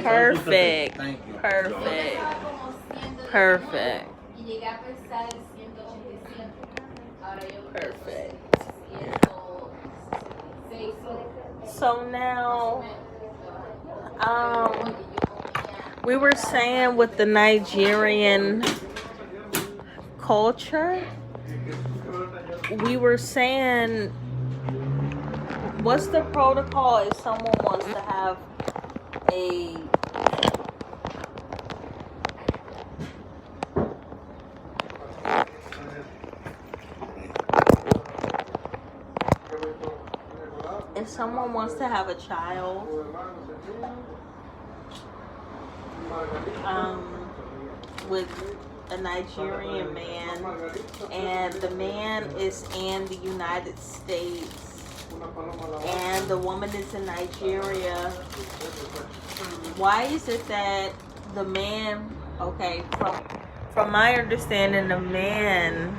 Perfect. Thank you. Perfect. Perfect. Perfect. So now, we were saying with the Nigerian culture, we were saying, what's the protocol if someone wants to have a child, with a Nigerian man, and the man is in the United States and the woman is in Nigeria, why is it that the man, okay, from my understanding, the man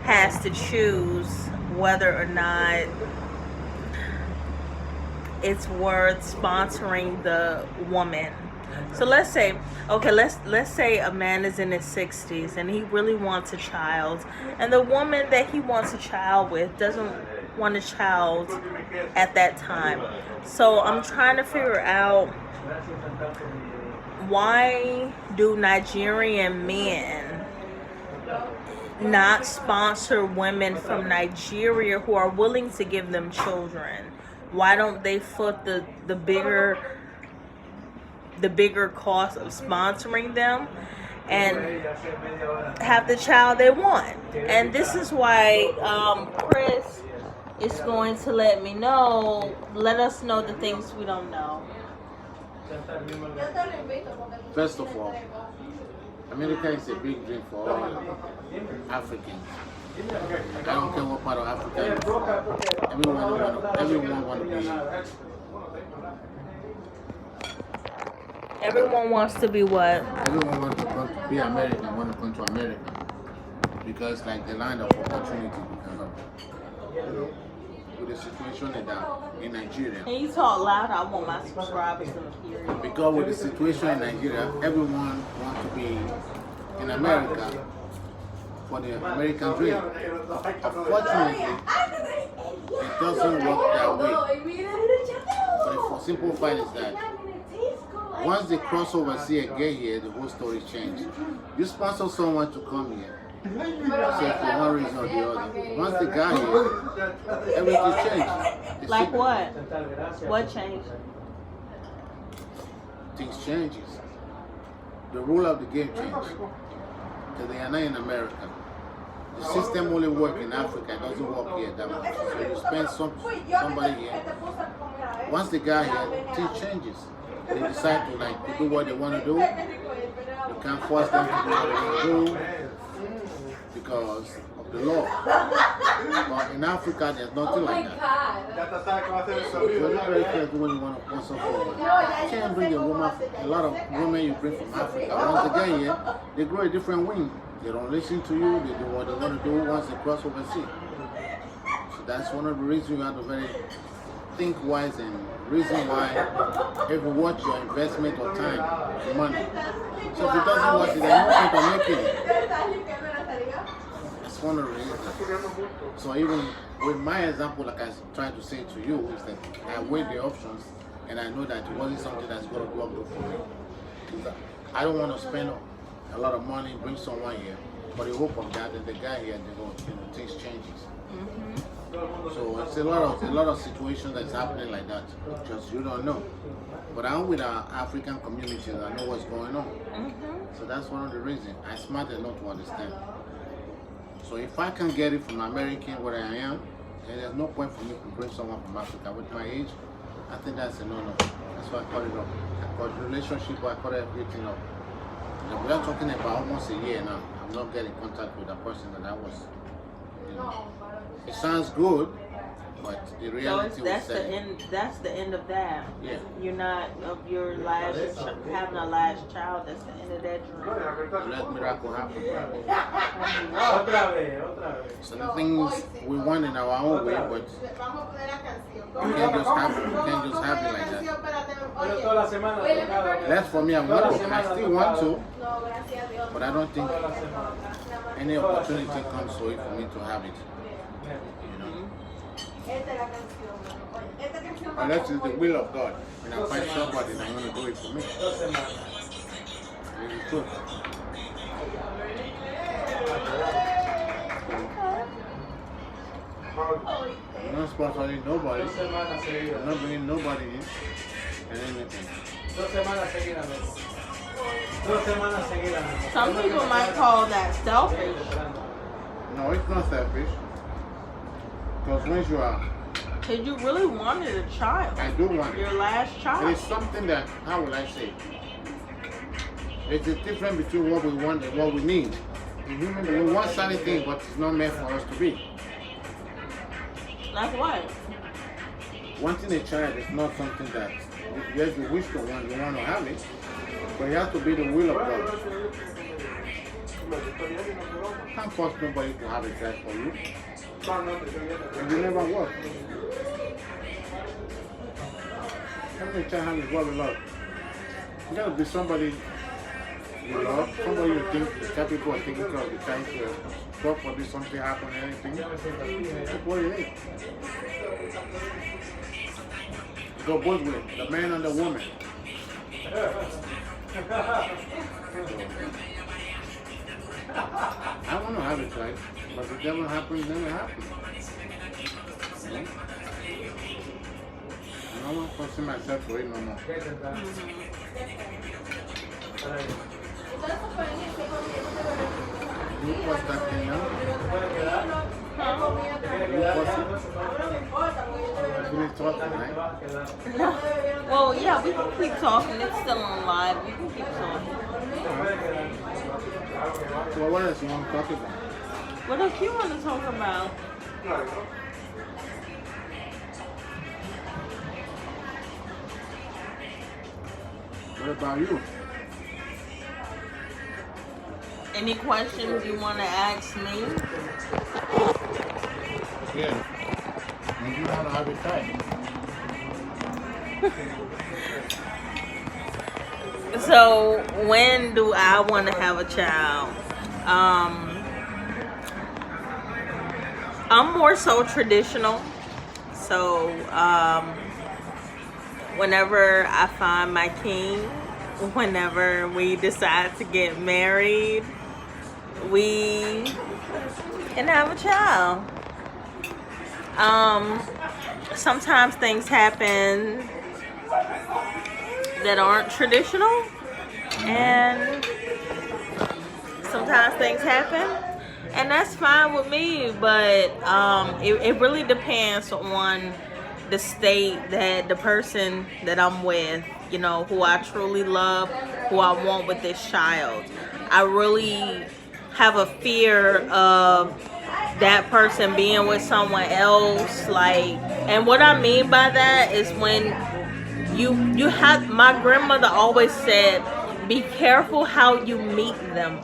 has to choose whether or not it's worth sponsoring the woman? So let's say, okay, let's say a man is in his 60s and he really wants a child, and the woman that he wants a child with doesn't want a child at that time. So I'm trying to figure out, why do Nigerian men not sponsor women from Nigeria who are willing to give them children? Why don't they foot the bigger cost of sponsoring them and have the child they want? And this is why Chris is going to let us know the things we don't know. First of all, America is a big dream for all Africans. I don't care what part of Africa you're from. Everyone want to be. Everyone wants to be what? Everyone wants to be American, want to come to America. Because like the land of opportunity, because of with the situation in Nigeria. Can you talk louder? I want my subscribers to hear you. Because with the situation in Nigeria, everyone wants to be in America for the American dream. Unfortunately, it doesn't work that way. But the simple fact is that once they cross overseas and get here, the whole story changes. You sponsor someone to come here, so for one reason or the other. Once they got here, everything changed. Like what? What changed? Things changes. The rule of the game changed. Because they are not in America. The system only works in Africa. It doesn't work here that much. So you spend somebody here. Once they got here, things changes. They decide to do what they want to do. You can't force them to do what they want to do because of the law. But in Africa, there's nothing like that. So you're not very careful when you want to sponsor for. You can't bring a lot of women you bring from Africa. Once they get here, they grow a different wing. They don't listen to you. They do what they want to do once they cross overseas. So that's one of the reasons you have to very think wise and reason why if you watch your investment or time and money. So if it doesn't work, there's no point of making it. That's one of the reasons. So even with my example, like I was trying to say to you, is that I weighed the options and I know that it wasn't something that's going to work good for me. I don't want to spend a lot of money, bring someone here, but the hope of that, and the guy here, things changes. Mm-hmm. So it's a lot of situations that's happening like that. Just you don't know. But I'm with our African communities. I know what's going on. Mm-hmm. So that's one of the reasons. I'm smart enough to understand. So if I can get it from American where I am, then there's no point for me to bring someone from Africa with my age. I think that's a no-no. That's why I call it up. I call the relationship, I call everything up. And we are talking about almost a year now. I'm not getting in contact with the person that I was. It sounds good, but the reality that's the end. That's the end of that. Yeah. You're not of your last having a last child. That's the end of that dream. Let miracle happen. So the things we want in our own way, but you can't just have it. You can't just have it like that. That's for me. I still want to, but I don't think any opportunity comes for it for me to have it. You know? Unless it's the will of God, and I find somebody that's going to do it for me. It's true. I'm not sponsoring nobody. I'm not bringing nobody in. And anything. Some people might call that selfish. No, it's not selfish. Because once you are... Because you really wanted a child. I do want it. Your last child. It is something that, how will I say? It's a difference between what we want and what we need. We want certain things, but it's not meant for us to be. Like what? Wanting a child is not something that yes, you wish to want, you want to have it, but it has to be the will of God. You can't force nobody to have a child for you. And you never work. Having a child has what we love. You gotta be somebody you love, somebody you think the child people are taking care of the child to God forbid something happen or anything. That's what it is. Go both ways, the man and the woman. I want to have a child, but if it never happens, then it happens. I'm not forcing myself for it no more. You force that thing now? You force it? You need talking, right? No. Well, yeah, we can keep talking. It's still on live. We can keep talking. So what else you want to talk about? What else you want to talk about? What about you? Any questions you want to ask me? Yeah. And you want to have a child? So, when do I want to have a child? I'm more so traditional. So, whenever I find my king, whenever we decide to get married, we can have a child. Sometimes things happen that aren't traditional, and sometimes things happen, and that's fine with me, but it really depends on the state that the person that I'm with, you know, who I truly love, who I want with this child. I really have a fear of that person being with someone else, like, and what I mean by that is when you have, my grandmother always said, be careful how you meet them,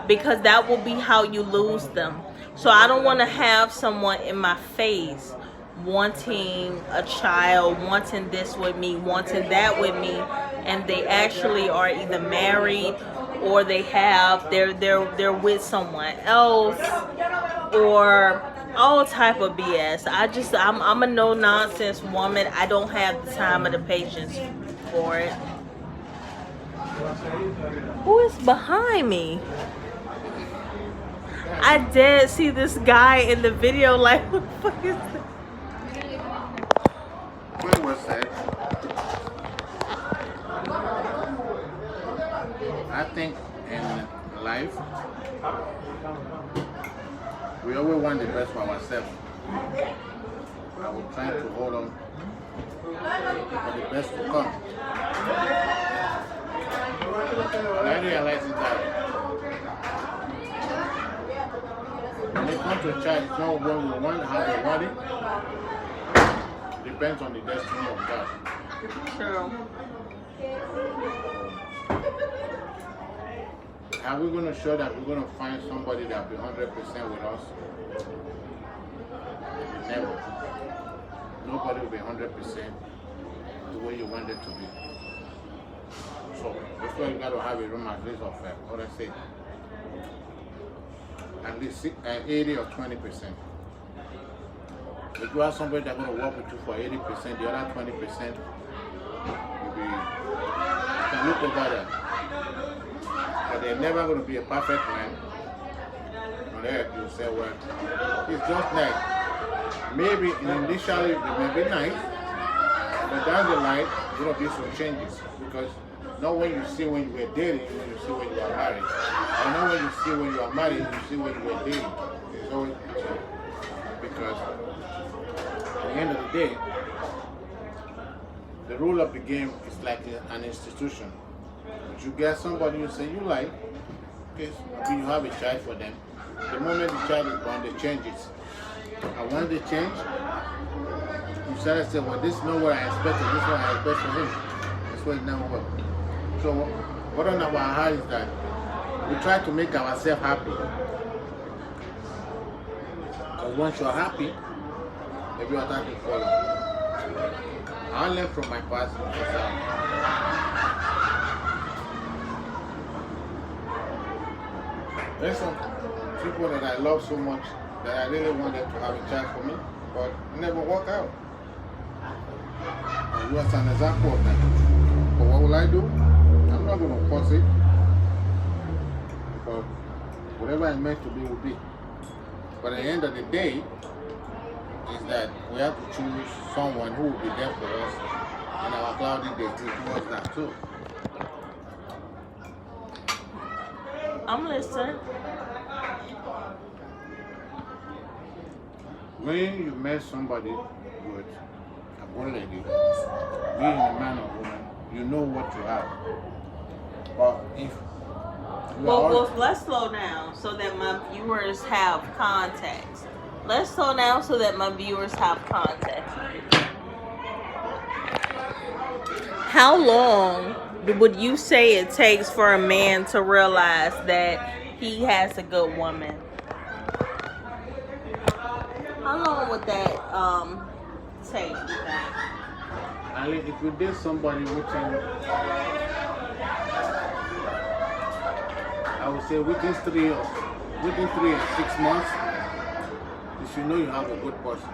because that will be how you lose them. So I don't want to have someone in my face wanting a child, wanting this with me, wanting that with me, and they actually are either married or they're with someone else, or all type of BS. I'm a no nonsense woman. I don't have the time or the patience for it. Who is behind me? I did see this guy in the video, like, what the fuck is that? What was that? I think in life, we always want the best for ourselves. I will try to hold on for the best to come. And I realize that when it comes to a child, it's not what we want, how we want it. Depends on the destiny of God. True. Are we going to show that we're going to find somebody that will be 100% with us? Never. Nobody will be 100% the way you want wanted it to be. So that's why you got to have a room at least of, what I say, at least 80 or 20%. If you have somebody that's going to work with you for 80%, the other 20% will be, you can look over that. But they're never going to be a perfect man. On earth, you say, well, it's just like, maybe initially it may be nice, but down the line, there will be some changes. Because not when you see when you were dating, when you see when you are married. Or not when you see when you are married, you see when you were dating. It's always because at the end of the day, the rule of the game is like an institution. But you get somebody you say you like, okay, maybe you have a child for them. The moment the child is born, they change it. And when they change, you start to say, well, this is not what I expected, this is what I expect from him. This way it never works. So what on our heart is that we try to make ourselves happy. Because once you're happy, every other thing follows. I learned from my past because there's some people that I love so much that I really wanted to have a child for me, but it never worked out. And you are an example of that. But what will I do? I'm not going to force it. But whatever it's meant to be will be. But at the end of the day, is that we have to choose someone who will be there for us in our cloudy days towards that too. I'm listening. When you met somebody good, a good lady, being a man or woman, you know what you have. But if Well, let's slow down so that my viewers have context. Let's slow down so that my viewers have context. How long would you say it takes for a man to realize that he has a good woman? How long would that take, you think? I mean, if you date somebody within, I would say within 3 and 6 months, you should know you have a good person.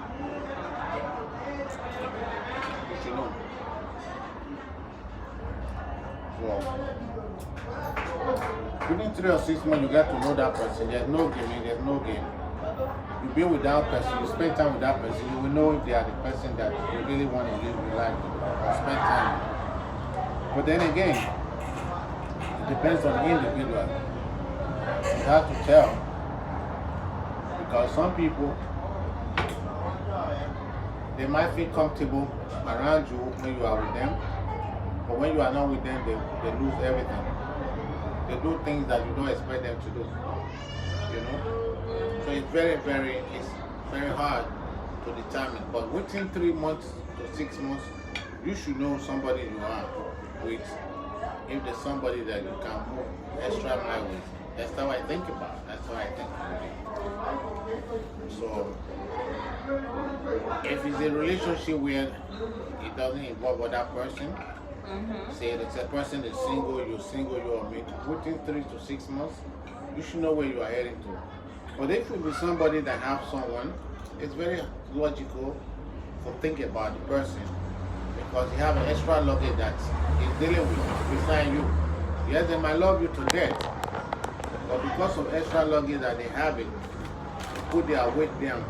You should know. So, within 3 or 6 months, you get to know that person. There's no game, there's no game. You be with that person, you spend time with that person, you will know if they are the person that you really want to live your life with or spend time with. But then again, it depends on the individual. You have to tell. Because some people, they might feel comfortable around you when you are with them, but when you are not with them, they lose everything. They do things that you don't expect them to do. You know? So it's very hard to determine. But within 3 months to 6 months, you should know somebody you are with. If there's somebody that you can move extra mile with. That's how I think about it. That's how I think about it. So if it's a relationship where it doesn't involve other person, say it's a person is single, you're married, within 3 to 6 months, you should know where you are heading to. But if it is somebody that has someone, it's very logical to think about the person because you have an extra luggage that is dealing with beside you. Yes, they might love you to death, but because of extra luggage that they have it, put their weight down,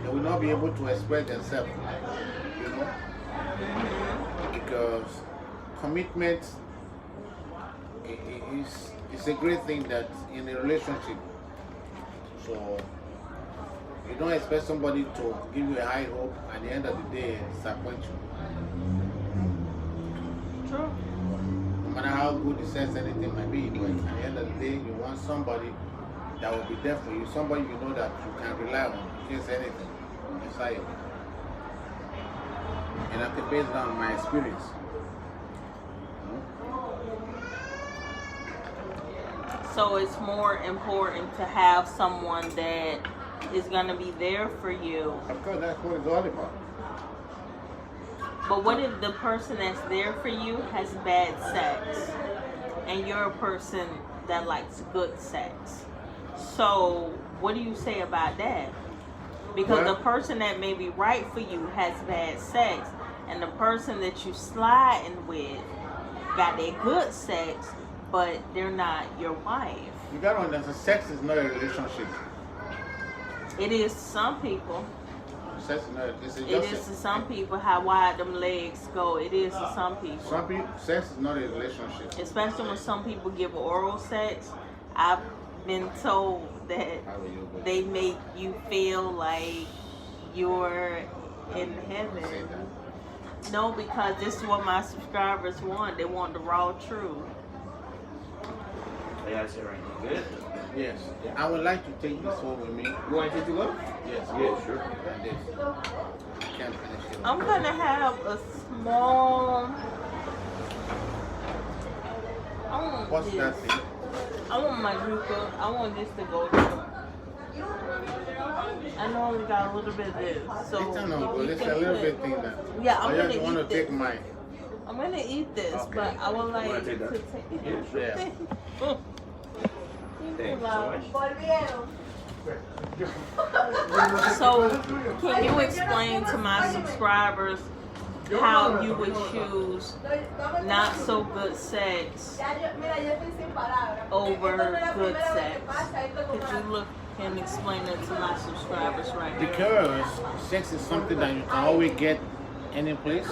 they will not be able to express themselves, you know, because commitment is a great thing that in a relationship. So you don't expect somebody to give you a high hope at the end of the day and disappoint you. True. No matter how good he says anything might be, but at the end of the day, you want somebody that will be there for you, somebody you know that you can rely on in case anything. Inside you. And I can base that on my experience. So it's more important to have someone that is going to be there for you. Of course, that's what it's all about. But what if the person that's there for you has bad sex, and you're a person that likes good sex? So what do you say about that? Because the person that may be right for you has bad sex, and the person that you sliding with got their good sex, but they're not your wife. You gotta understand, sex is not a relationship. It is to some people. Sex is not. It is to some people how wide them legs go. It is to some people. Some people, sex is not a relationship. Especially when some people give oral sex. I've been told that they make you feel like you're in heaven. No, because this is what my subscribers want. They want the raw truth. Yeah, I say right now. Good? Yes. I would like to take this home with me. You want to take to go? Yes. Yeah, sure. And this. I can't finish it. I'm gonna have a small. What's that thing? I want my juicer. I want this to go through. I know I only got a little bit of this, so It's a little bit thing that. Yeah, I just want to take my. I'm gonna eat this, Okay. but I would like wanna take to that? take. Yeah, Thank Thank you, you so love. much. So, can you explain to my subscribers how you would choose not so good sex over good sex? Could you look and explain it to my subscribers right now? Because sex is something that you can always get any place.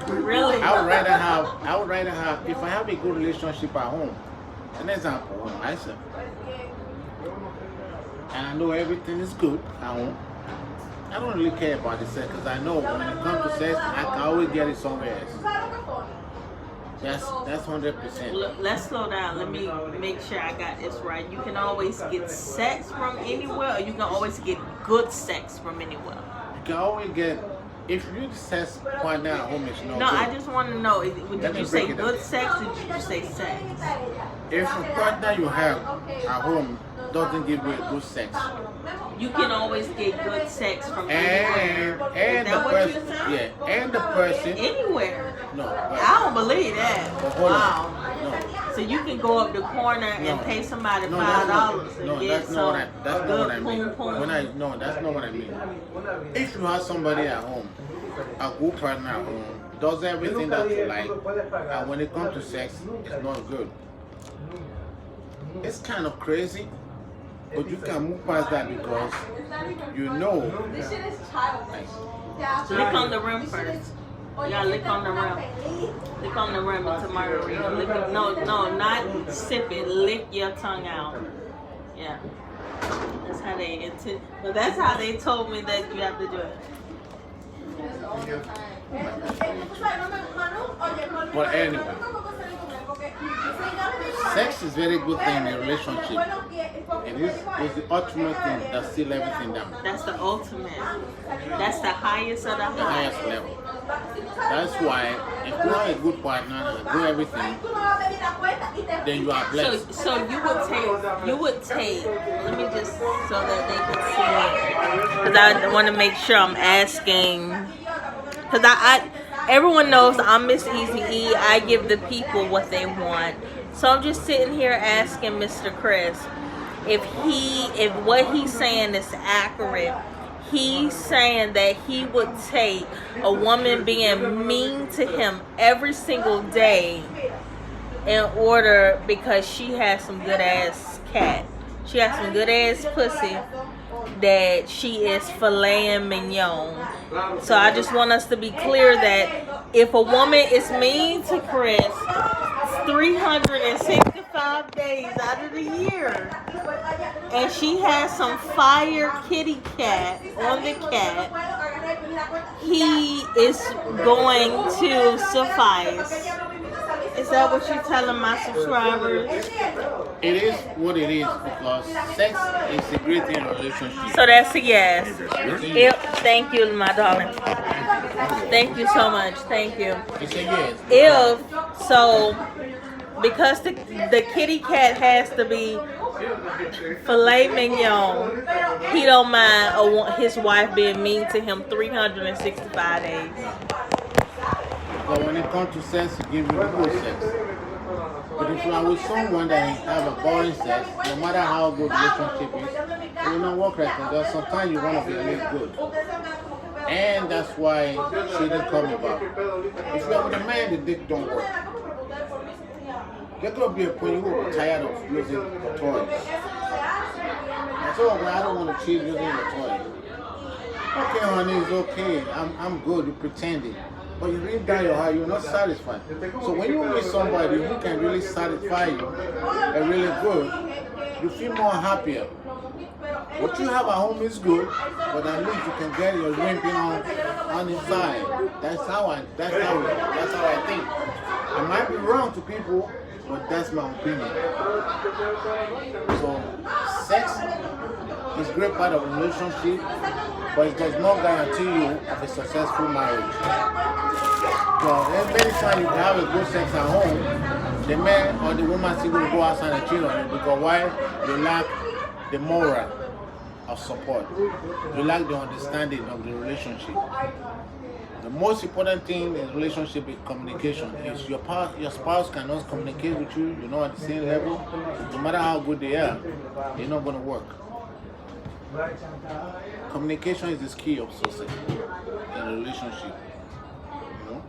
Really? I would rather have, if I have a good relationship at home, an example, with myself, and I know everything is good at home, I don't really care about the sex, because I know when it comes to sex, I can always get it somewhere else. That's 100%. Look, let's slow down. Let me make sure I got this right. You can always get sex from anywhere, or you can always get good sex from anywhere. You can always get, if you sex partner at home is no No, good. I just want to know, did me you say break it good down. sex or did you say sex? If a partner you have at home doesn't give you a good sex, You can always get good sex from anywhere. and Is the that what person, you're saying? yeah, and the person, Anywhere. no, I don't believe that. hold on. Wow. No. So you can go up the corner and No. pay somebody No, $5 and no, get that's some not what I, that's not good what I mean. poom poom. No, that's not what I mean. If you have somebody at home, a good partner at home, does everything that you like, and when it comes to sex, it's not good. It's kind of crazy, but you can move past that because you know. This shit is childish. Lick on the rim first. You gotta lick on the rim. Lick on the rim into margarita. Lick it. No, not sip it. Lick your tongue out. Yeah. That's how they intend. Well, that's how they told me that you have to do it. But anyway, sex is very good thing in a relationship. It is it's the ultimate thing that seals everything down. That's the ultimate. That's the highest of the The highest high. level. That's why if you have a good partner and do everything, then you are blessed. So you would take. Let me just so that they can see. Because I want to make sure I'm asking. Because I everyone knows I'm mseazye. I give the people what they want. So I'm just sitting here asking Mr. Chris if what he's saying is accurate. He's saying that he would take a woman being mean to him every single day in order because she has some good ass cat. She has some good ass pussy that she is filleting mignon. So I just want us to be clear that if a woman is mean to Chris 365 days out of the year and she has some fire kitty cat on the cat, he is going to suffice. Is that what you're telling my subscribers? It is what it is because sex is a great thing in a relationship. So that's a yes. Thank you, my darling. Thank you so much. Thank you. It's a yes. Because the kitty cat has to be filet mignon, he don't mind his wife being mean to him 365 days. But when it comes to sex, it gives you the good sex. But if you are with someone that have a boring sex, no matter how good the relationship is, it will not work right. Because sometimes you want to be a little good. And that's why cheating come about. If you are with a man, the dick don't work. There's going to be a point you will be tired of using the toys. I told her, I don't want to cheat using the toys. Okay, honey, it's okay. I'm good. You're pretending. But you read down your heart, you're not satisfied. So when you meet somebody who can really satisfy you and really good, you feel more happier. What you have at home is good, but at least you can get your rimping on inside. That's how I think. I might be wrong to people, but that's my opinion. So sex is a great part of a relationship, but it does not guarantee you of a successful marriage. So many times you have a good sex at home, the man or the woman still will go outside and cheat on you because why? They lack the moral of support. You lack the understanding of the relationship. The most important thing in relationship is communication. If your spouse cannot communicate with you, you're not at the same level, no matter how good they are, they're not going to work. Communication is the key of success in a relationship. You know?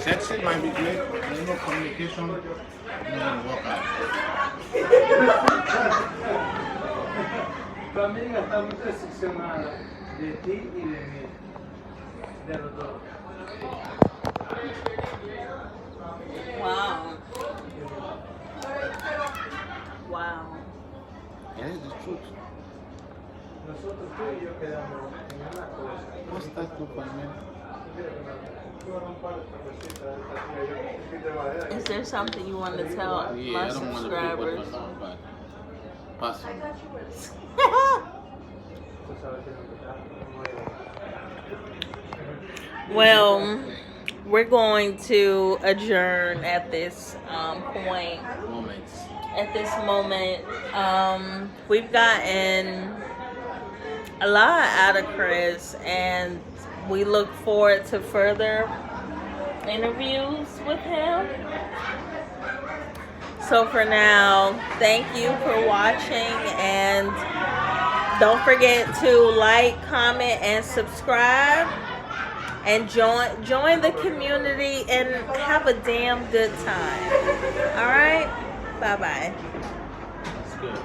Sexing might be great, but there's no communication, it's not going to work out. Tu amiga está muy decepcionada de ti y de mí, de los dos. Wow. Wow. Yeah, it's the truth. Nosotros tú y yo quedamos en una cosa. What's that to for me? Is there something you want to tell Yeah, my I don't want to be subscribers? with my but pass on. Well, we're going to adjourn at this point. Moments. At this moment, we've gotten a lot out of Chris, and we look forward to further interviews with him. So for now, thank you for watching, and don't forget to like, comment, and subscribe, and join the community and have a damn good time. All right, bye bye. That's good.